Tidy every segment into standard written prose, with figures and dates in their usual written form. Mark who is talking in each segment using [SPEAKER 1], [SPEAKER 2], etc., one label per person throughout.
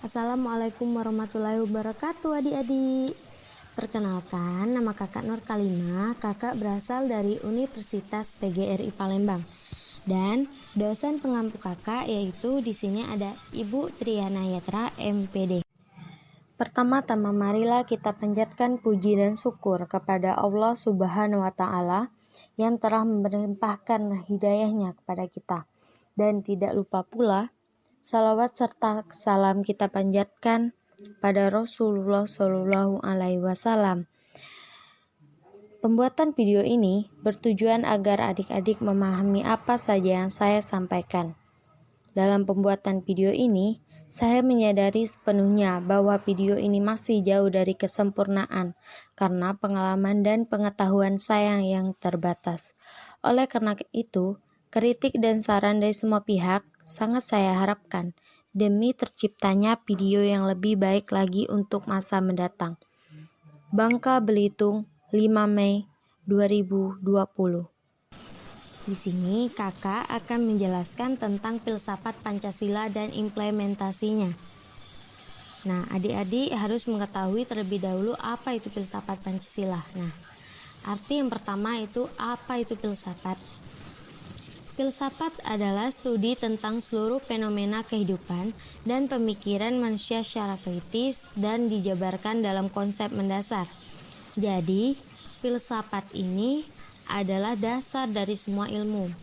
[SPEAKER 1] Assalamualaikum warahmatullahi wabarakatuh adik-adik. Perkenalkan, nama kakak Nur Kalimah. Kakak berasal dari Universitas PGRI Palembang. Dan dosen pengampu kakak yaitu di sini ada Ibu Triana Yatra MPD. Pertama-tama marilah kita panjatkan puji dan syukur kepada Allah Subhanahu wa taala yang telah melimpahkan hidayahnya kepada kita. Dan tidak lupa pula salawat serta salam kita panjatkan pada Rasulullah Shallallahu Alaihi Wasallam. Pembuatan video ini bertujuan agar adik-adik memahami apa saja yang saya sampaikan. Dalam pembuatan video ini, saya menyadari sepenuhnya bahwa video ini masih jauh dari kesempurnaan karena pengalaman dan pengetahuan saya yang terbatas. Oleh karena itu, kritik dan saran dari semua pihak sangat saya harapkan demi terciptanya video yang lebih baik lagi untuk masa mendatang. Bangka Belitung, 5 Mei 2020. Di sini kakak akan menjelaskan tentang filsafat Pancasila dan implementasinya. Nah, adik-adik harus mengetahui terlebih dahulu apa itu filsafat Pancasila. Nah, arti yang pertama itu apa itu filsafat? Filsafat adalah studi tentang seluruh fenomena kehidupan dan pemikiran manusia secara kritis dan dijabarkan dalam konsep mendasar. Jadi, filsafat ini adalah dasar dari semua ilmu.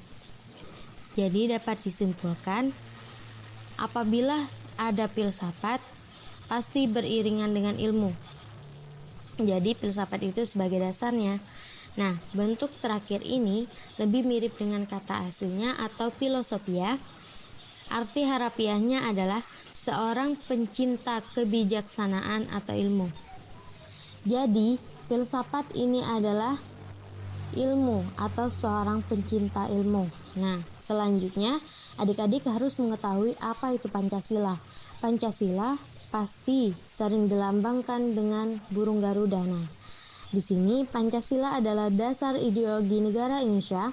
[SPEAKER 1] Jadi dapat disimpulkan, apabila ada filsafat, pasti beriringan dengan ilmu. Jadi filsafat itu sebagai dasarnya. Nah, bentuk terakhir ini lebih mirip dengan kata aslinya atau filosofia. Arti harafiahnya adalah seorang pencinta kebijaksanaan atau ilmu. Jadi, filsafat ini adalah ilmu atau seorang pencinta ilmu. Nah, selanjutnya adik-adik harus mengetahui apa itu Pancasila. Pancasila pasti sering dilambangkan dengan burung Garuda. Nah, di sini Pancasila adalah dasar ideologi negara Indonesia.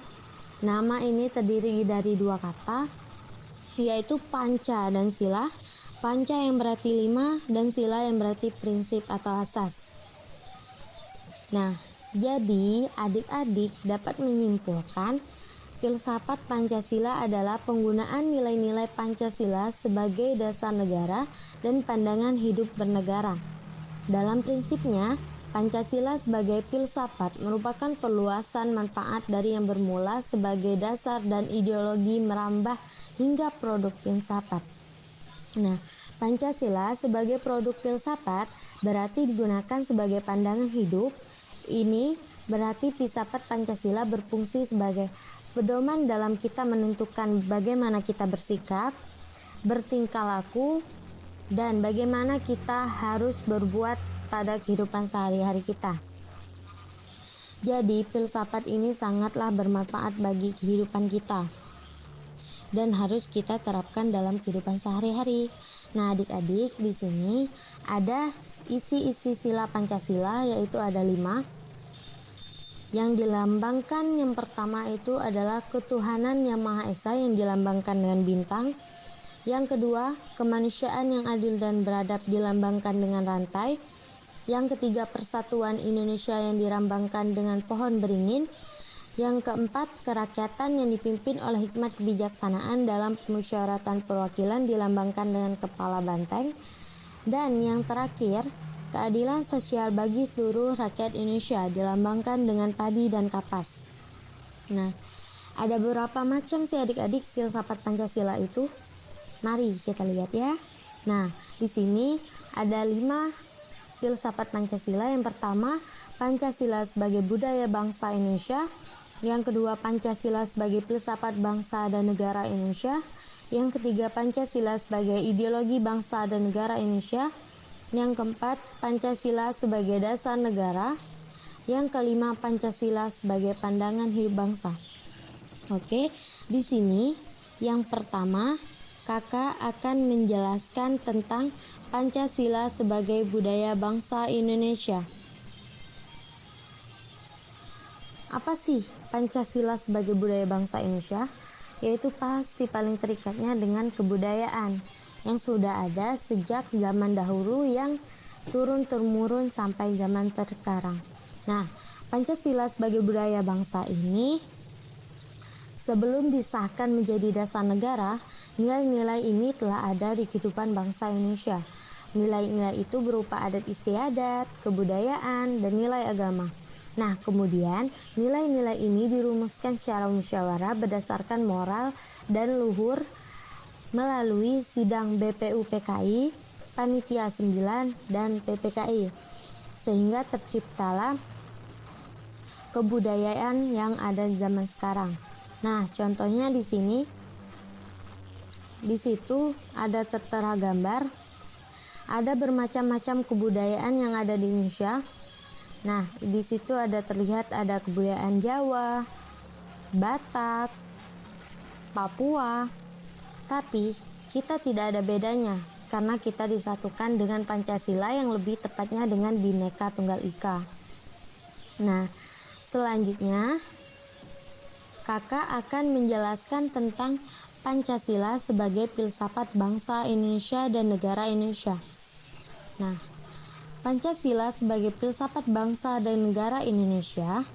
[SPEAKER 1] Nama ini terdiri dari dua kata, yaitu panca dan sila. Panca yang berarti 5 dan sila yang berarti prinsip atau asas. Nah, jadi adik-adik dapat menyimpulkan filsafat Pancasila adalah penggunaan nilai-nilai Pancasila sebagai dasar negara dan pandangan hidup bernegara. Dalam prinsipnya, Pancasila sebagai filsafat merupakan perluasan manfaat dari yang bermula sebagai dasar dan ideologi merambah hingga produk filsafat. Nah, Pancasila sebagai produk filsafat berarti digunakan sebagai pandangan hidup. Ini berarti filsafat Pancasila berfungsi sebagai pedoman dalam kita menentukan bagaimana kita bersikap, bertingkah laku, dan bagaimana kita harus berbuat pada kehidupan sehari-hari kita. Jadi, filsafat ini sangatlah bermanfaat bagi kehidupan kita dan harus kita terapkan dalam kehidupan sehari-hari. Nah, adik-adik, di sini ada isi-isi sila Pancasila, yaitu ada 5. Yang dilambangkan yang pertama itu adalah ketuhanan yang Maha Esa yang dilambangkan dengan bintang. Yang kedua, kemanusiaan yang adil dan beradab dilambangkan dengan rantai. Yang ketiga, persatuan Indonesia yang dilambangkan dengan pohon beringin. Yang keempat, kerakyatan yang dipimpin oleh hikmat kebijaksanaan dalam pemusyawaratan perwakilan dilambangkan dengan kepala banteng. Dan yang terakhir, keadilan sosial bagi seluruh rakyat Indonesia dilambangkan dengan padi dan kapas. Nah, ada beberapa macam sih adik-adik filsafat Pancasila itu. Mari kita lihat ya. Nah, di sini ada 5 filsafat Pancasila. Yang pertama, Pancasila sebagai budaya bangsa Indonesia. Yang kedua, Pancasila sebagai filsafat bangsa dan negara Indonesia. Yang ketiga, Pancasila sebagai ideologi bangsa dan negara Indonesia. Yang keempat, Pancasila sebagai dasar negara. Yang kelima, Pancasila sebagai pandangan hidup bangsa. Oke, di sini yang pertama, kakak akan menjelaskan tentang Pancasila sebagai budaya bangsa Indonesia. Apa sih Pancasila sebagai budaya bangsa Indonesia? Yaitu pasti paling terikatnya dengan kebudayaan. yang sudah ada sejak zaman dahulu yang turun-temurun sampai zaman sekarang. Nah, Pancasila sebagai budaya bangsa ini sebelum disahkan menjadi dasar negara, nilai-nilai ini telah ada di kehidupan bangsa Indonesia. Nilai-nilai itu berupa adat istiadat, kebudayaan, dan nilai agama. Nah, kemudian nilai-nilai ini dirumuskan secara musyawarah berdasarkan moral dan luhur melalui sidang BPUPKI, Panitia 9, dan PPKI. Sehingga terciptalah kebudayaan yang ada zaman sekarang. Nah, contohnya di sini, di situ ada tertera gambar, ada bermacam-macam kebudayaan yang ada di Indonesia. Nah, di situ terlihat ada kebudayaan Jawa, Batak, Papua. Tapi kita tidak ada bedanya karena kita disatukan dengan Pancasila, yang lebih tepatnya dengan Bhinneka Tunggal Ika. Nah, selanjutnya Kakak akan menjelaskan tentang Pancasila sebagai filsafat bangsa Indonesia dan negara Indonesia. Nah, Pancasila sebagai filsafat bangsa dan negara Indonesia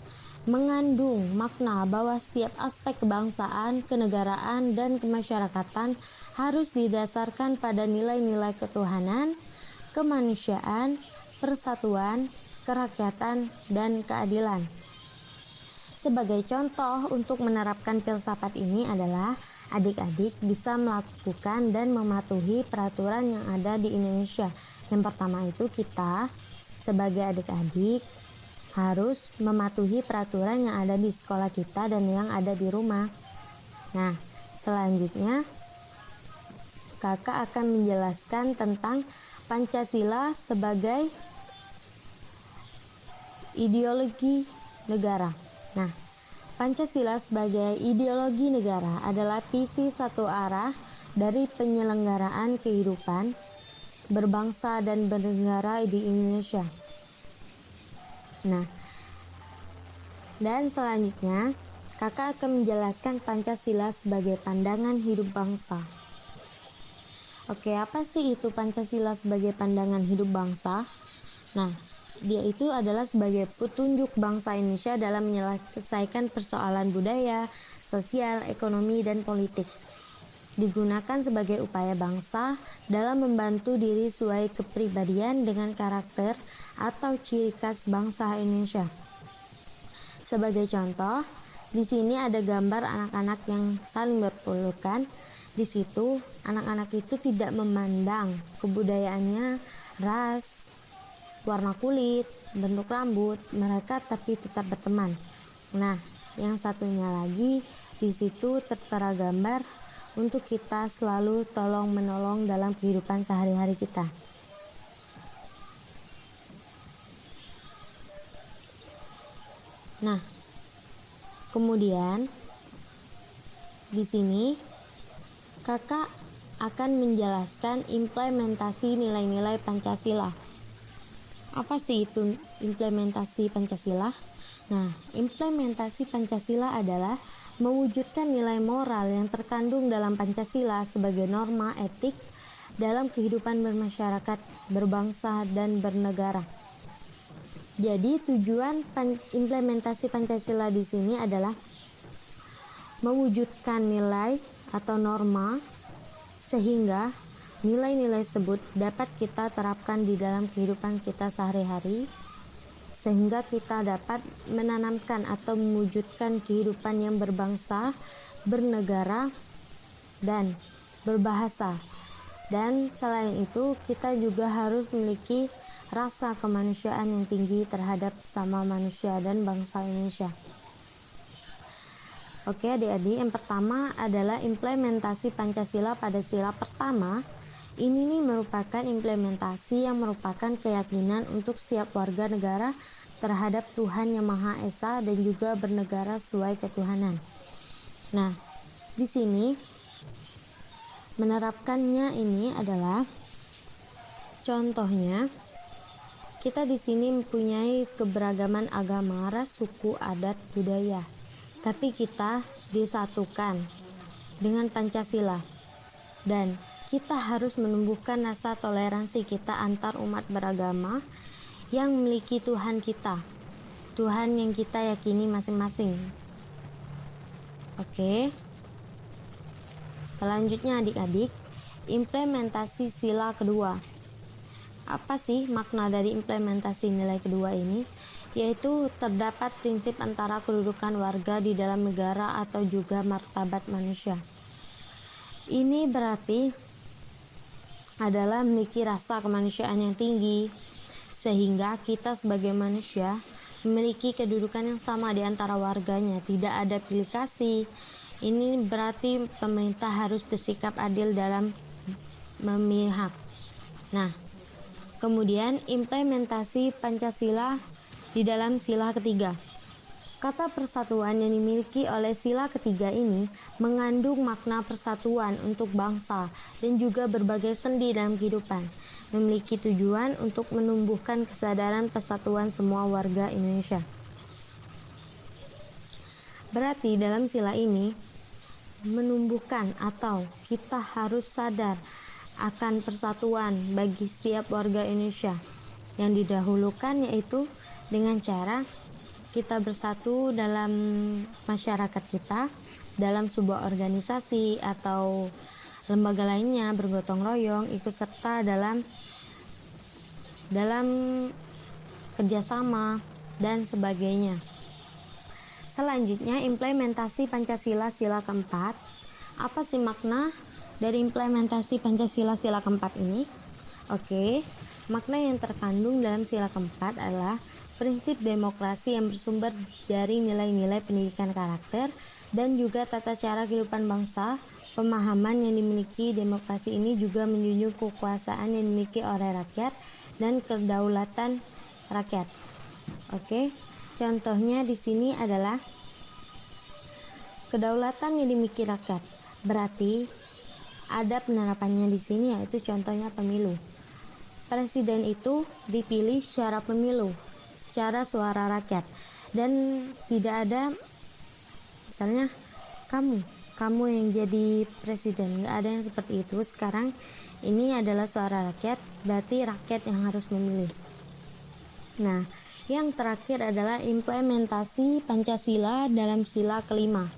[SPEAKER 1] mengandung makna bahwa setiap aspek kebangsaan, kenegaraan, dan kemasyarakatan harus didasarkan pada nilai-nilai ketuhanan, kemanusiaan, persatuan, kerakyatan, dan keadilan. Sebagai contoh untuk menerapkan filsafat ini adalah adik-adik bisa melakukan dan mematuhi peraturan yang ada di Indonesia. Yang pertama itu kita sebagai adik-adik harus mematuhi peraturan yang ada di sekolah kita dan yang ada di rumah. Nah, selanjutnya Kakak akan menjelaskan tentang Pancasila sebagai ideologi negara. Nah, Pancasila sebagai ideologi negara adalah visi satu arah dari penyelenggaraan kehidupan berbangsa dan bernegara di Indonesia. Nah, dan selanjutnya Kakak akan menjelaskan Pancasila sebagai pandangan hidup bangsa. Oke, apa sih itu Pancasila sebagai pandangan hidup bangsa? Nah, dia itu adalah sebagai petunjuk bangsa Indonesia dalam menyelesaikan persoalan budaya, sosial, ekonomi, dan politik. Digunakan sebagai upaya bangsa dalam membantu diri sesuai kepribadian dengan karakter atau ciri khas bangsa Indonesia. Sebagai contoh, di sini ada gambar anak-anak yang saling berpelukan. Di situ, anak-anak itu tidak memandang kebudayaannya, ras, warna kulit, bentuk rambut mereka, tapi tetap berteman. Nah, yang satunya lagi di situ tertera gambar untuk kita selalu tolong-menolong dalam kehidupan sehari-hari kita. Nah, kemudian di sini Kakak akan menjelaskan implementasi nilai-nilai Pancasila. Apa sih itu implementasi Pancasila? Nah, implementasi Pancasila adalah mewujudkan nilai moral yang terkandung dalam Pancasila sebagai norma etik dalam kehidupan bermasyarakat, berbangsa, dan bernegara. Jadi tujuan implementasi Pancasila di sini adalah mewujudkan nilai atau norma sehingga nilai-nilai tersebut dapat kita terapkan di dalam kehidupan kita sehari-hari, sehingga kita dapat menanamkan atau mewujudkan kehidupan yang berbangsa, bernegara, dan berbahasa. Dan selain itu, kita juga harus memiliki rasa kemanusiaan yang tinggi terhadap sama manusia dan bangsa Indonesia. Oke adik-adik, yang pertama adalah implementasi Pancasila pada sila pertama. Ini merupakan implementasi yang merupakan keyakinan untuk setiap warga negara terhadap Tuhan Yang Maha Esa dan juga bernegara sesuai ketuhanan. Nah, di sini menerapkannya ini adalah contohnya kita di sini mempunyai keberagaman agama, ras, suku, adat, budaya. Tapi kita disatukan dengan Pancasila dan kita harus menumbuhkan rasa toleransi kita antar umat beragama yang memiliki Tuhan kita, Tuhan yang kita yakini masing-masing. Oke. Selanjutnya adik-adik, implementasi sila kedua. Apa sih makna dari implementasi nilai kedua ini? Yaitu terdapat prinsip antara kedudukan warga di dalam negara atau juga martabat manusia. Ini berarti adalah memiliki rasa kemanusiaan yang tinggi, sehingga kita sebagai manusia memiliki kedudukan yang sama di antara warganya, tidak ada pilih kasih. Ini berarti pemerintah harus bersikap adil dalam memihak. Nah, kemudian implementasi Pancasila di dalam sila ketiga. Kata persatuan yang dimiliki oleh sila ketiga ini mengandung makna persatuan untuk bangsa dan juga berbagai sendi dalam kehidupan, memiliki tujuan untuk menumbuhkan kesadaran persatuan semua warga Indonesia. Berarti dalam sila ini menumbuhkan atau kita harus sadar akan persatuan bagi setiap warga Indonesia. Yang didahulukan yaitu dengan cara kita bersatu dalam masyarakat kita, dalam sebuah organisasi atau lembaga lainnya, bergotong royong, ikut serta dalam kerjasama dan sebagainya. Selanjutnya, implementasi Pancasila sila keempat. Apa sih makna dari implementasi Pancasila sila keempat ini? Oke, makna yang terkandung dalam sila keempat adalah prinsip demokrasi yang bersumber dari nilai-nilai pendidikan karakter dan juga tata cara kehidupan bangsa. Pemahaman yang dimiliki demokrasi ini juga menjunjung kekuasaan yang dimiliki oleh rakyat dan kedaulatan rakyat. Oke, contohnya di sini adalah kedaulatan yang dimiliki rakyat. Berarti ada penerapannya di sini, yaitu contohnya pemilu. Presiden itu dipilih secara pemilu, secara suara rakyat, dan tidak ada misalnya kamu yang jadi presiden, nggak ada yang seperti itu. Sekarang ini adalah suara rakyat, berarti rakyat yang harus memilih. Nah, yang terakhir adalah implementasi Pancasila dalam sila kelima.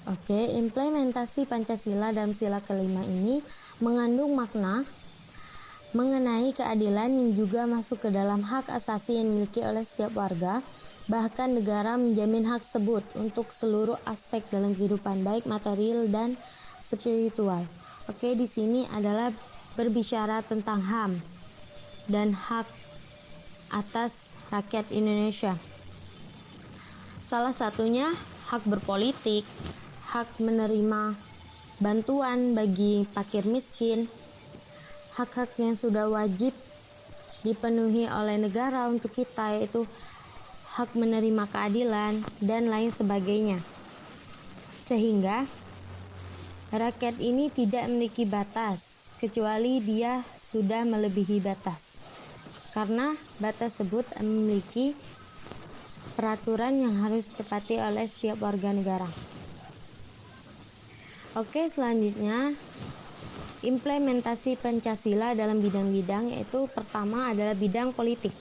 [SPEAKER 1] Oke, implementasi Pancasila dalam sila kelima ini mengandung makna mengenai keadilan yang juga masuk ke dalam hak asasi yang dimiliki oleh setiap warga. Bahkan negara menjamin hak tersebut untuk seluruh aspek dalam kehidupan, baik material dan spiritual. Oke, di sini adalah berbicara tentang HAM dan hak atas rakyat Indonesia. Salah satunya hak berpolitik, hak menerima bantuan bagi fakir miskin, hak-hak yang sudah wajib dipenuhi oleh negara untuk kita, yaitu hak menerima keadilan dan lain sebagainya. Sehingga rakyat ini tidak memiliki batas kecuali dia sudah melebihi batas. Karena batas tersebut memiliki peraturan yang harus ditepati oleh setiap warga negara. Oke, selanjutnya implementasi Pancasila dalam bidang-bidang, yaitu pertama adalah bidang politik.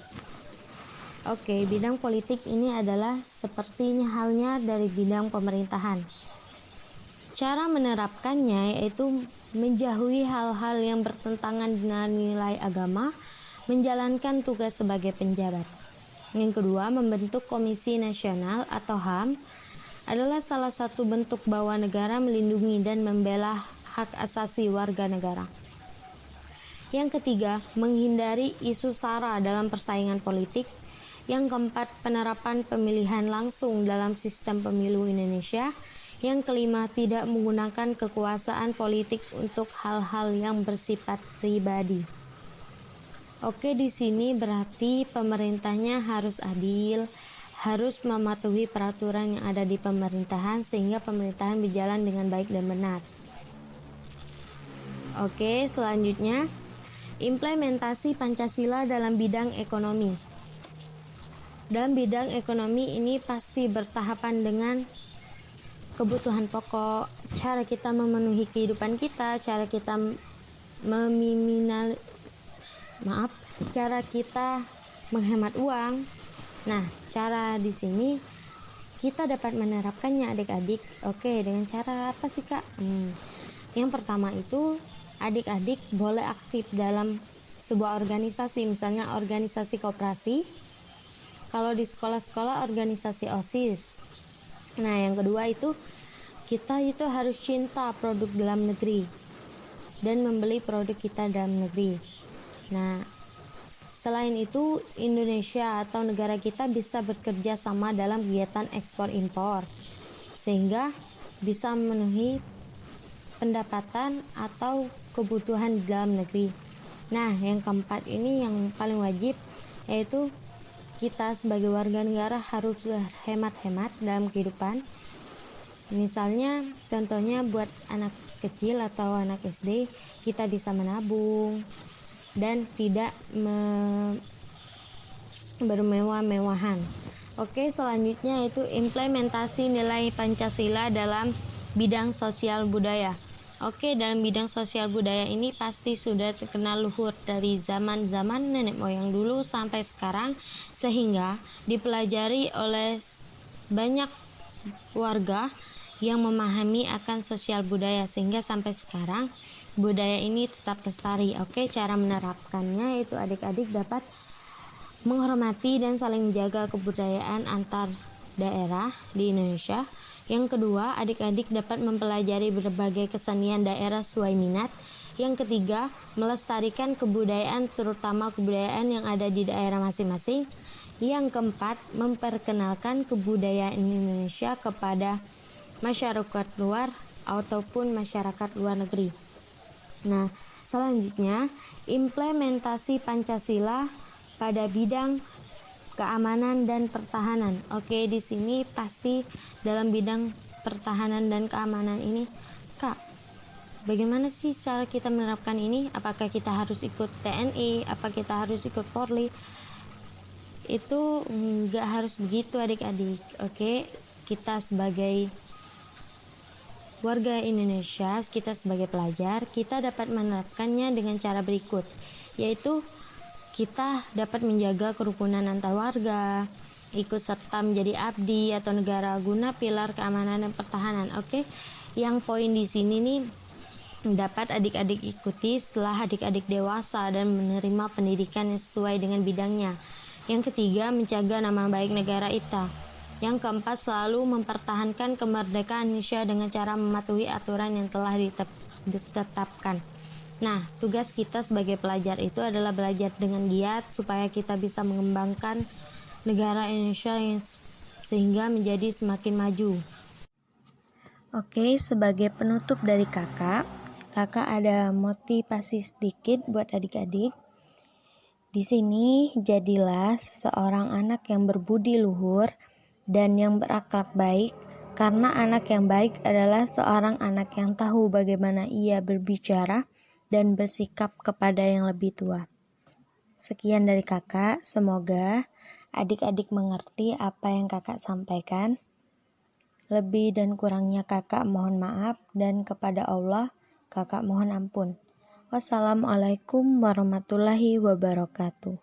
[SPEAKER 1] Oke, bidang politik ini adalah sepertinya halnya dari bidang pemerintahan. Cara menerapkannya yaitu menjauhi hal-hal yang bertentangan dengan nilai agama, menjalankan tugas sebagai penjabat. Yang kedua, membentuk Komisi Nasional atau HAM adalah salah satu bentuk bahwa negara melindungi dan membela hak asasi warga negara. Yang ketiga, menghindari isu sara dalam persaingan politik. Yang keempat, penerapan pemilihan langsung dalam sistem pemilu Indonesia. Yang kelima, tidak menggunakan kekuasaan politik untuk hal-hal yang bersifat pribadi. Oke, di sini berarti pemerintahnya harus adil, harus mematuhi peraturan yang ada di pemerintahan sehingga pemerintahan berjalan dengan baik dan benar. Oke, selanjutnya implementasi Pancasila dalam bidang ekonomi. Dalam bidang ekonomi ini pasti bertahapan dengan kebutuhan pokok, cara kita memenuhi kehidupan kita, cara kita cara kita menghemat uang. Nah, cara di sini kita dapat menerapkannya adik-adik. Oke, dengan cara apa sih Kak? Yang pertama itu adik-adik boleh aktif dalam sebuah organisasi, misalnya organisasi koperasi. Kalau di sekolah-sekolah organisasi OSIS. Nah, yang kedua itu kita itu harus cinta produk dalam negeri dan membeli produk kita dalam negeri. Nah, selain itu Indonesia atau negara kita bisa bekerja sama dalam kegiatan ekspor impor sehingga bisa memenuhi pendapatan atau kebutuhan di dalam negeri. Nah, yang keempat ini yang paling wajib, yaitu kita sebagai warga negara harus berhemat-hemat dalam kehidupan. Misalnya contohnya buat anak kecil atau anak SD, kita bisa menabung dan tidak bermewah-mewahan. Oke, selanjutnya itu implementasi nilai Pancasila dalam bidang sosial budaya. Oke, dalam bidang sosial budaya ini pasti sudah terkenal luhur dari zaman-zaman nenek moyang dulu sampai sekarang, sehingga dipelajari oleh banyak warga yang memahami akan sosial budaya sehingga sampai sekarang budaya ini tetap lestari. Oke, cara menerapkannya itu adik-adik dapat menghormati dan saling menjaga kebudayaan antar daerah di Indonesia. Yang kedua, adik-adik dapat mempelajari berbagai kesenian daerah sesuai minat. Yang ketiga, melestarikan kebudayaan terutama kebudayaan yang ada di daerah masing-masing. Yang keempat, memperkenalkan kebudayaan Indonesia kepada masyarakat luar ataupun masyarakat luar negeri. Nah, selanjutnya implementasi Pancasila pada bidang keamanan dan pertahanan. Oke, di sini pasti dalam bidang pertahanan dan keamanan ini, Kak, bagaimana sih cara kita menerapkan ini? Apakah kita harus ikut TNI? Apa kita harus ikut Polri? Itu nggak harus begitu adik-adik. Oke, kita sebagai warga Indonesia, kita sebagai pelajar, kita dapat menerapkannya dengan cara berikut, yaitu kita dapat menjaga kerukunan antar warga, ikut serta menjadi abdi atau negara guna pilar keamanan dan pertahanan. Oke, yang poin di sini nih dapat adik-adik ikuti setelah adik-adik dewasa dan menerima pendidikan yang sesuai dengan bidangnya. Yang ketiga, menjaga nama baik negara kita. Yang keempat, selalu mempertahankan kemerdekaan Indonesia dengan cara mematuhi aturan yang telah ditetapkan. Nah, tugas kita sebagai pelajar itu adalah belajar dengan giat supaya kita bisa mengembangkan negara Indonesia sehingga menjadi semakin maju. Oke, sebagai penutup dari kakak ada motivasi sedikit buat adik-adik. Di sini jadilah seorang anak yang berbudi luhur dan yang berakhlak baik, karena anak yang baik adalah seorang anak yang tahu bagaimana ia berbicara dan bersikap kepada yang lebih tua. Sekian dari kakak, semoga adik-adik mengerti apa yang kakak sampaikan. Lebih dan kurangnya kakak mohon maaf, dan kepada Allah kakak mohon ampun. Wassalamualaikum warahmatullahi wabarakatuh.